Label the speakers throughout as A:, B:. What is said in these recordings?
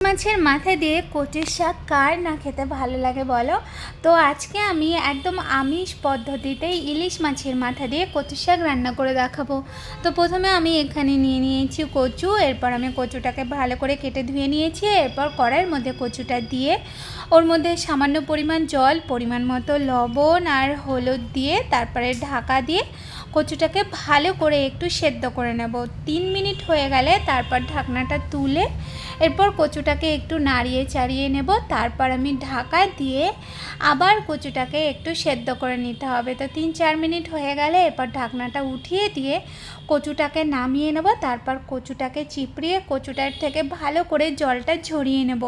A: মাছের মাথা দিয়ে কচুর শাক কার না খেতে ভালো লাগে বলো। তো আজকে আমি একদম আমিষ পদ্ধতিতেই ইলিশ মাছের মাথা দিয়ে কচুর শাক রান্না করে দেখাবো। তো প্রথমে আমি এখানে নিয়ে নিয়েছি কচু, এরপর আমি কচুটাকে ভালো করে কেটে ধুয়ে নিয়েছি। এরপর কড়াইয়ের মধ্যে কচুটা দিয়ে ওর মধ্যে সামান্য পরিমাণ জল, পরিমাণ মতো লবণ আর হলুদ দিয়ে তারপরে ঢাকা দিয়ে কচুটাকে ভালো করে একটু সেদ্ধ করে নেব। 3 মিনিট হয়ে গেলে তারপর ঢাকনাটা তুলে এরপর কচুটাকে একটু নাড়িয়ে চাড়িয়ে নেব। তারপর আমি ঢাকা দিয়ে আবার কচুটাকে একটু সেদ্ধ করে নিতে হবে। তো 3-4 মিনিট হয়ে গেলে এরপর ঢাকনাটা উঠিয়ে দিয়ে কচুটাকে নামিয়ে নেব। তারপর কচুটাকে চিপড়িয়ে কচুটার থেকে ভালো করে জলটা ঝরিয়ে নেব।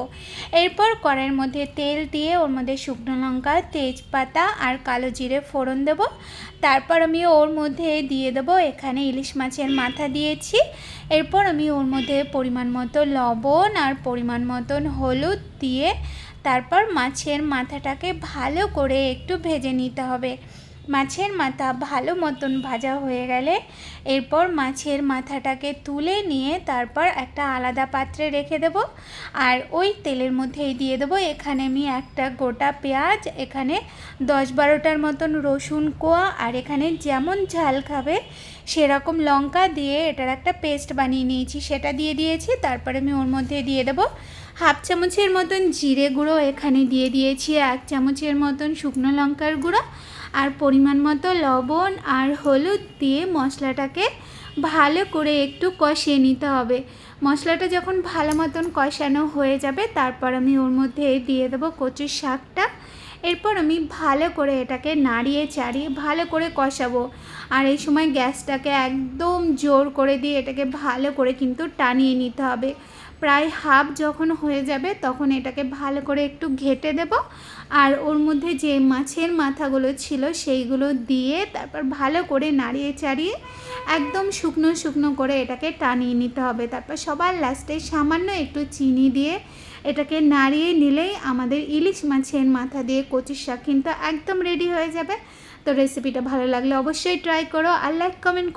A: এরপর কড়াইয়ের মধ্যে তেল দিয়ে ওর মধ্যে শুকনো লঙ্কা, তেজপাতা আর কালো জিরে ফোড়ন দেব। তারপর আমি ওর মধ্যে দিয়ে দেবো এখানে ইলিশ মাছের মাথা দিয়েছি। এরপর আমি ওর মধ্যে পরিমাণ মতো লবণ আর পরিমাণ মতন হলুদ দিয়ে তারপর মাছের মাথাটাকে ভালো করে একটু ভেজে নিতে হবে। মাছের মাথা ভালো মতন ভাজা হয়ে গেলে এরপর মাছের মাথাটাকে তুলে নিয়ে তারপর একটা আলাদা পাত্রে রেখে দেব। আর ওই তেলের মধ্যেই দিয়ে দেবো এখানে আমি একটা গোটা পেঁয়াজ, এখানে 10-12টার মতন রসুন কোয়া আর এখানে যেমন ঝাল খাবে সেরকম লঙ্কা দিয়ে এটার একটা পেস্ট বানিয়ে নিয়েছি, সেটা দিয়ে দিয়েছি। তারপরে আমি ওর মধ্যে দিয়ে দেবো 1/2 চামচের মতন জিরে গুঁড়ো, এখানে দিয়ে দিয়েছি 1 চামচের মতন শুকনো লঙ্কার গুঁড়ো আর পরিমাণ মতো লবণ আর হলুদ দিয়ে মশলাটাকে ভালো করে একটু কষিয়ে নিতে হবে। মশলাটা যখন ভালো মতন কষানো হয়ে যাবে তারপর আমি ওর মধ্যে দিয়ে দেবো কচুর শাকটা। এরপর আমি ভালো করে এটাকে নাড়িয়ে চাড়িয়ে ভালো করে কষাবো। আর এই সময় গ্যাসটাকে একদম জোর করে দিয়ে এটাকে ভালো করে কিন্তু টানিয়ে নিতে হবে। প্রায় হাফ যখন হয়ে যাবে তখন এটাকে ভালো করে একটু ঘেঁটে দেব। আর ওর মধ্যে যে মাছের মাথাগুলো ছিল সেইগুলো দিয়ে তারপর ভালো করে নাড়িয়ে চাড়িয়ে একদম শুকনো শুকনো করে এটাকে টানিয়ে নিতে হবে। তারপর সবার লাস্টে সামান্য একটু চিনি দিয়ে এটাকে নাড়িয়ে নিলেই আমাদের ইলিশ মাছের মাথা দিয়ে কচুর শাক কিন্তু একদম রেডি হয়ে যাবে। তো রেসিপিটা ভালো লাগলে অবশ্যই ট্রাই করো আর লাইক কমেন্ট করো।